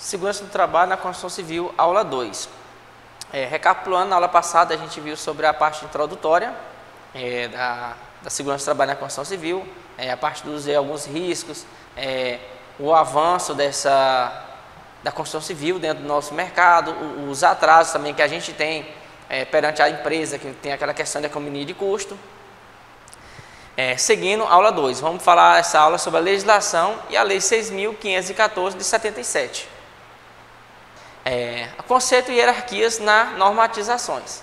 Segurança do trabalho na construção civil, aula 2. Recapitulando, na aula passada a gente viu sobre a parte introdutória da segurança do trabalho na construção civil, a parte dos alguns riscos, o avanço da construção civil dentro do nosso mercado, os atrasos também que a gente tem perante a empresa, que tem aquela questão da economia de custo. Seguindo, aula 2, vamos falar essa aula sobre a legislação e a Lei 6.514 de 77. Conceito e hierarquias na normatizações.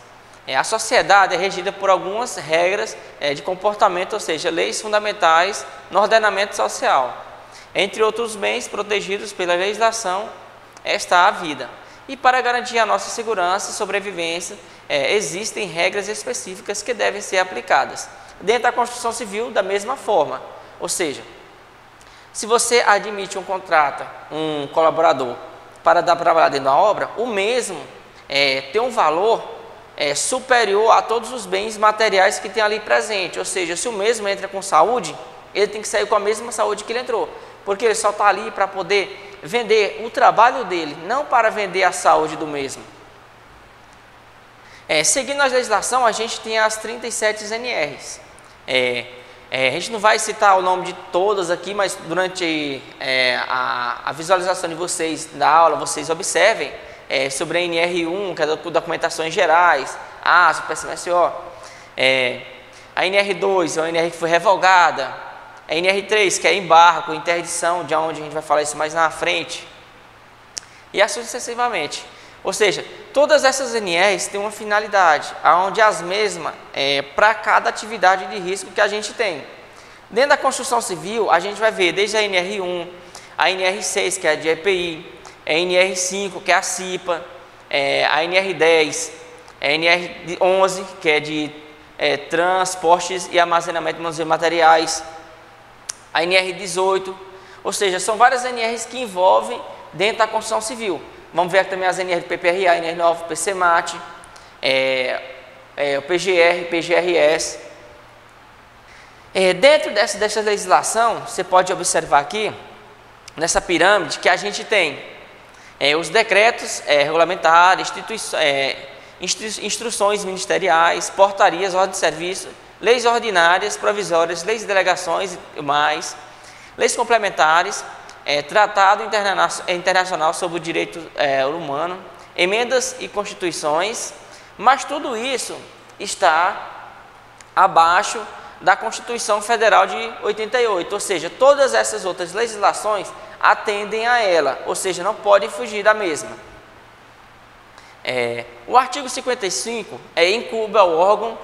A sociedade é regida por algumas regras de comportamento, ou seja, leis fundamentais no ordenamento social. Entre outros bens protegidos pela legislação está a vida. E para garantir a nossa segurança e sobrevivência, existem regras específicas que devem ser aplicadas. Dentro da construção civil, da mesma forma. Ou seja, se você admite contrata um colaborador para dar trabalho dentro da obra, o mesmo tem um valor superior a todos os bens materiais que tem ali presente. Ou seja, se o mesmo entra com saúde, ele tem que sair com a mesma saúde que ele entrou, porque ele só está ali para poder vender o trabalho dele, não para vender a saúde do mesmo. Seguindo a legislação, a gente tem as 37 NRs. A gente não vai citar o nome de todas aqui, mas durante a visualização de vocês da aula, vocês observem sobre a NR1, que é documentações gerais, ASO, PSMSO, a NR2, é uma NR que foi revogada, a NR3, que é embargo, interdição, de onde a gente vai falar isso mais na frente, e assim sucessivamente. Ou seja, todas essas NRs têm uma finalidade, onde as mesmas para cada atividade de risco que a gente tem. Dentro da construção civil, a gente vai ver desde a NR1, a NR6, que é a de EPI, a NR5, que é a CIPA, a NR10, a NR11, que é de transportes e armazenamento de materiais, a NR18, ou seja, são várias NRs que envolvem dentro da construção civil. Vamos ver também as NR do PPRA, NR9, PCMAT, o PGR, PGRS. Dentro dessa legislação, você pode observar aqui, nessa pirâmide, que a gente tem os decretos regulamentares, instruções ministeriais, portarias, ordens de serviço, leis ordinárias, provisórias, leis de delegações e mais, leis complementares, Tratado Internacional sobre o Direito Humano, emendas e constituições, mas tudo isso está abaixo da Constituição Federal de 88, ou seja, todas essas outras legislações atendem a ela, ou seja, não pode fugir da mesma. O artigo 55 incumbe ao órgão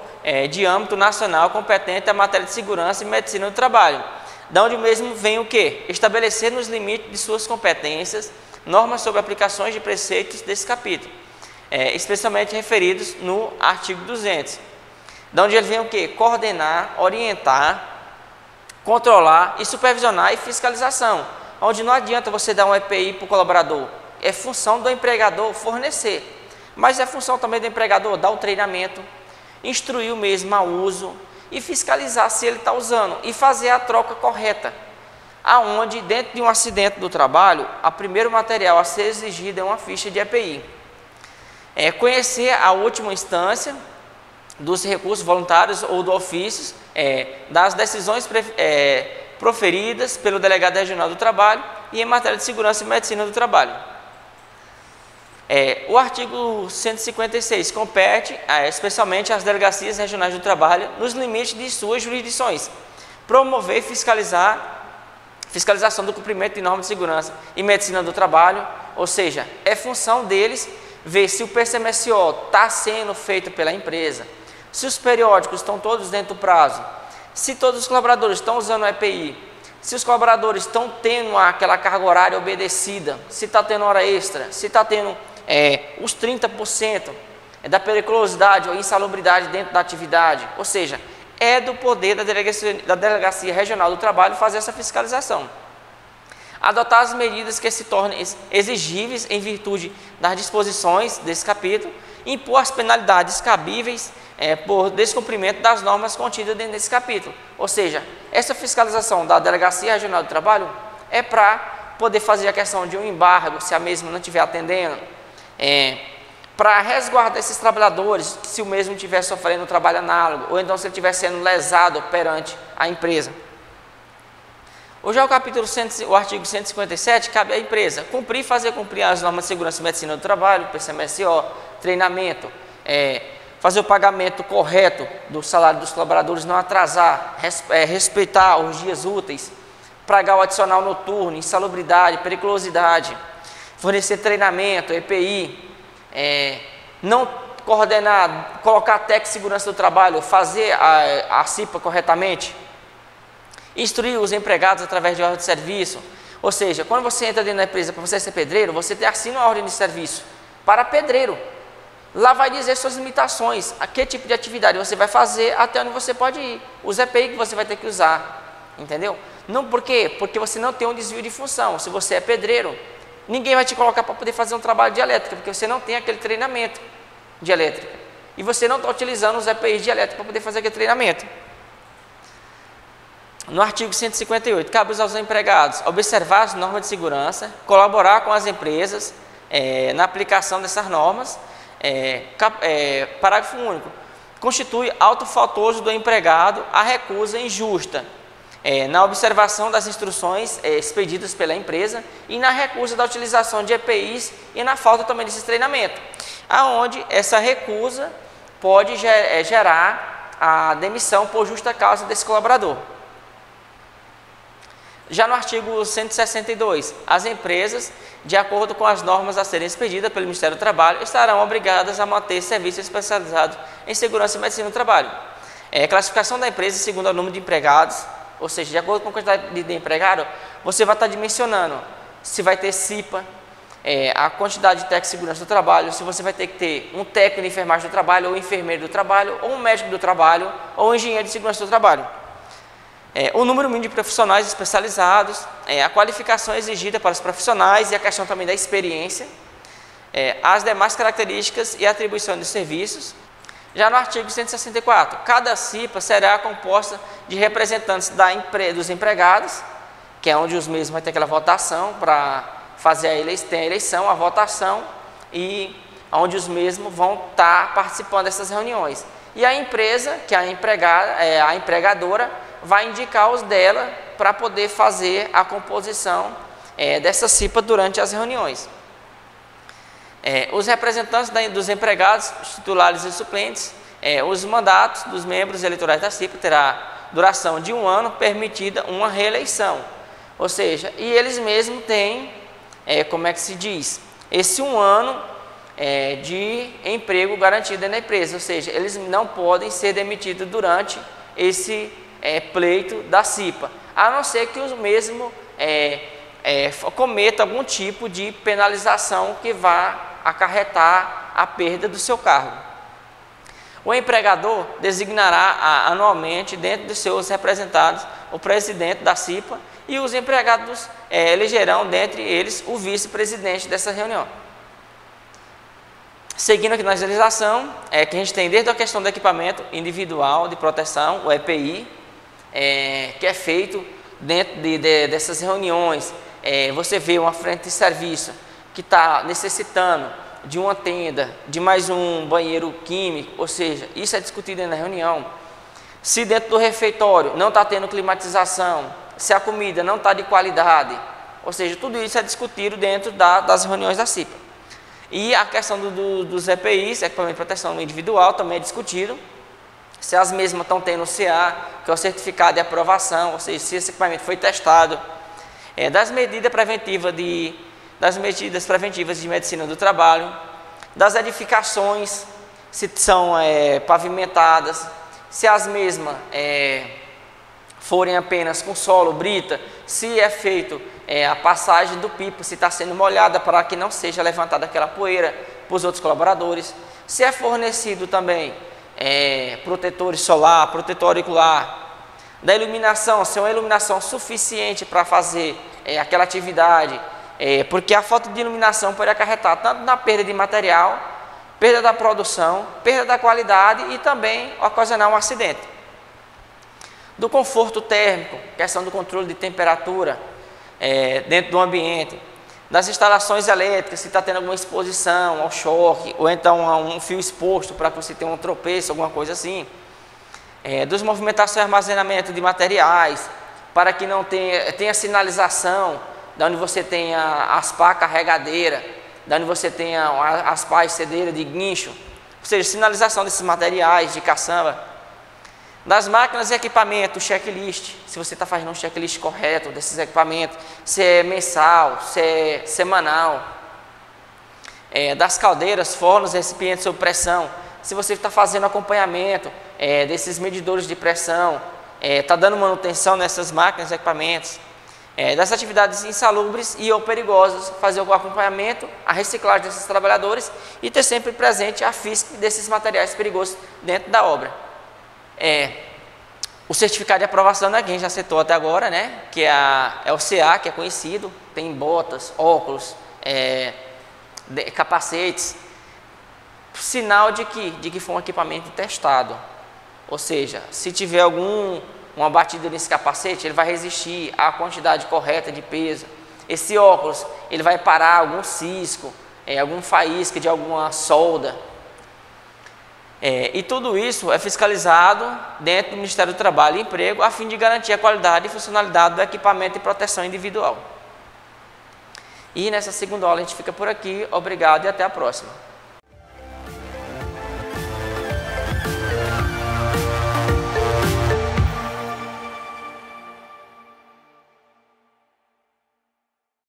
de âmbito nacional competente à matéria de segurança e medicina do trabalho, da onde mesmo vem o quê? Estabelecer nos limites de suas competências normas sobre aplicações de preceitos desse capítulo, especialmente referidos no artigo 200. Da onde ele vem o quê? Coordenar, orientar, controlar e supervisionar e fiscalização, onde não adianta você dar um EPI para o colaborador, é função do empregador fornecer, mas é função também do empregador dar o treinamento, instruir o mesmo ao uso e fiscalizar se ele está usando e fazer a troca correta, aonde dentro de um acidente do trabalho, o primeiro material a ser exigido é uma ficha de EPI. Conhecer a última instância dos recursos voluntários ou do ofício, das decisões proferidas pelo delegado regional do trabalho e em matéria de segurança e medicina do trabalho. O artigo 156 compete especialmente às delegacias regionais do trabalho, nos limites de suas jurisdições, promover e fiscalização do cumprimento de normas de segurança e medicina do trabalho, ou seja, é função deles ver se o PCMSO está sendo feito pela empresa, se os periódicos estão todos dentro do prazo, se todos os colaboradores estão usando o EPI, se os colaboradores estão tendo aquela carga horária obedecida, se está tendo hora extra, se está tendo os 30% da periculosidade ou insalubridade dentro da atividade, ou seja, é do poder da Delegacia Regional do Trabalho fazer essa fiscalização. Adotar as medidas que se tornem exigíveis em virtude das disposições desse capítulo, impor as penalidades cabíveis por descumprimento das normas contidas dentro desse capítulo. Ou seja, essa fiscalização da Delegacia Regional do Trabalho é para poder fazer a questão de um embargo, se a mesma não estiver atendendo, para resguardar esses trabalhadores, se o mesmo estiver sofrendo um trabalho análogo, ou então se ele estiver sendo lesado perante a empresa. Hoje é o artigo 157, cabe à empresa cumprir e fazer cumprir as normas de segurança e medicina do trabalho, PCMSO, treinamento, fazer o pagamento correto do salário dos colaboradores, não atrasar, respeitar os dias úteis, pagar o adicional noturno, insalubridade, periculosidade, fornecer treinamento, EPI, não coordenar, colocar a técnica de segurança do trabalho, fazer a CIPA corretamente, instruir os empregados através de ordem de serviço. Ou seja, quando você entra dentro da empresa para você ser pedreiro, você assina uma ordem de serviço para pedreiro. Lá vai dizer suas limitações, a que tipo de atividade você vai fazer, até onde você pode ir, os EPI que você vai ter que usar, entendeu? Não por quê? Porque você não tem um desvio de função. Se você é pedreiro, ninguém vai te colocar para poder fazer um trabalho de elétrica, porque você não tem aquele treinamento de elétrica. E você não está utilizando os EPIs de elétrica para poder fazer aquele treinamento. No artigo 158, cabe aos empregados observar as normas de segurança, colaborar com as empresas na aplicação dessas normas. Parágrafo único. Constitui auto faltoso do empregado a recusa injusta na observação das instruções expedidas pela empresa e na recusa da utilização de EPIs e na falta também desse treinamento, aonde essa recusa pode gerar a demissão por justa causa desse colaborador. Já no artigo 162, as empresas, de acordo com as normas a serem expedidas pelo Ministério do Trabalho, estarão obrigadas a manter serviços especializados em segurança e medicina do trabalho. Classificação da empresa segundo o número de empregados, ou seja, de acordo com a quantidade de empregado, você vai estar dimensionando se vai ter CIPA, a quantidade de técnico de segurança do trabalho, se você vai ter que ter um técnico de enfermagem do trabalho, ou enfermeiro do trabalho, ou um médico do trabalho, ou um engenheiro de segurança do trabalho. O número mínimo de profissionais especializados, a qualificação exigida para os profissionais e a questão também da experiência, as demais características e atribuição dos serviços. Já no artigo 164, cada CIPA será composta de representantes dos empregados, que é onde os mesmos vai ter aquela votação para fazer a eleição, a votação, e onde os mesmos vão estar participando dessas reuniões. E a empresa, que é a empregadora, vai indicar os dela para poder fazer a composição dessa CIPA durante as reuniões. Os representantes dos empregados, os titulares e suplentes, os mandatos dos membros eleitorais da CIPA terá duração de 1 ano, permitida uma reeleição. Ou seja, e eles mesmos têm, como é que se diz, esse 1 ano de emprego garantido na empresa, ou seja, eles não podem ser demitidos durante esse pleito da CIPA, a não ser que os mesmos cometam algum tipo de penalização que vá acarretar a perda do seu cargo. O empregador designará anualmente, dentro dos seus representados, o presidente da CIPA, e os empregados elegerão dentre eles o vice-presidente dessa reunião. Seguindo aqui na legislação, que a gente tem desde a questão do equipamento individual de proteção, o EPI, que é feito dentro dessas reuniões. Você vê uma frente de serviço que está necessitando de uma tenda, de mais um banheiro químico, ou seja, isso é discutido na reunião. Se dentro do refeitório não está tendo climatização, se a comida não está de qualidade, ou seja, tudo isso é discutido dentro das reuniões da CIPA. E a questão dos EPIs, equipamento de proteção individual, também é discutido. Se as mesmas estão tendo o CA, que é o certificado de aprovação, ou seja, se esse equipamento foi testado, das medidas preventivas de medicina do trabalho, das edificações, se são pavimentadas, se as mesmas forem apenas com solo, brita, se é feito a passagem do pipo, se está sendo molhada para que não seja levantada aquela poeira para os outros colaboradores, se é fornecido também protetor solar, protetor auricular, da iluminação, se é uma iluminação suficiente para fazer aquela atividade, porque a falta de iluminação pode acarretar tanto na perda de material, perda da produção, perda da qualidade e também ocasionar um acidente. Do conforto térmico, questão do controle de temperatura, dentro do ambiente, das instalações elétricas, se está tendo alguma exposição ao choque, ou então a um fio exposto para que você tenha um tropeço, alguma coisa assim. Dos movimentações e armazenamento de materiais, para que não tenha sinalização, da onde você tenha as pás carregadeiras, da onde você tenha as pás cedeiras de guincho, ou seja, sinalização desses materiais de caçamba. Das máquinas e equipamentos, checklist, se você está fazendo um checklist correto desses equipamentos, se é mensal, se é semanal. Das caldeiras, fornos, recipientes sob pressão, se você está fazendo acompanhamento desses medidores de pressão, está dando manutenção nessas máquinas e equipamentos. Das atividades insalubres e ou perigosas, fazer o acompanhamento, a reciclagem desses trabalhadores e ter sempre presente a FISC desses materiais perigosos dentro da obra. O certificado de aprovação, né, que a gente já citou até agora, né, que é o CA, que é conhecido, tem botas, óculos, capacetes, sinal de que foi um equipamento testado. Ou seja, se tiver uma batida nesse capacete, ele vai resistir à quantidade correta de peso. Esse óculos, ele vai parar algum cisco, algum faísca de alguma solda. E tudo isso é fiscalizado dentro do Ministério do Trabalho e Emprego, a fim de garantir a qualidade e funcionalidade do equipamento de proteção individual. E nessa segunda aula a gente fica por aqui. Obrigado e até a próxima.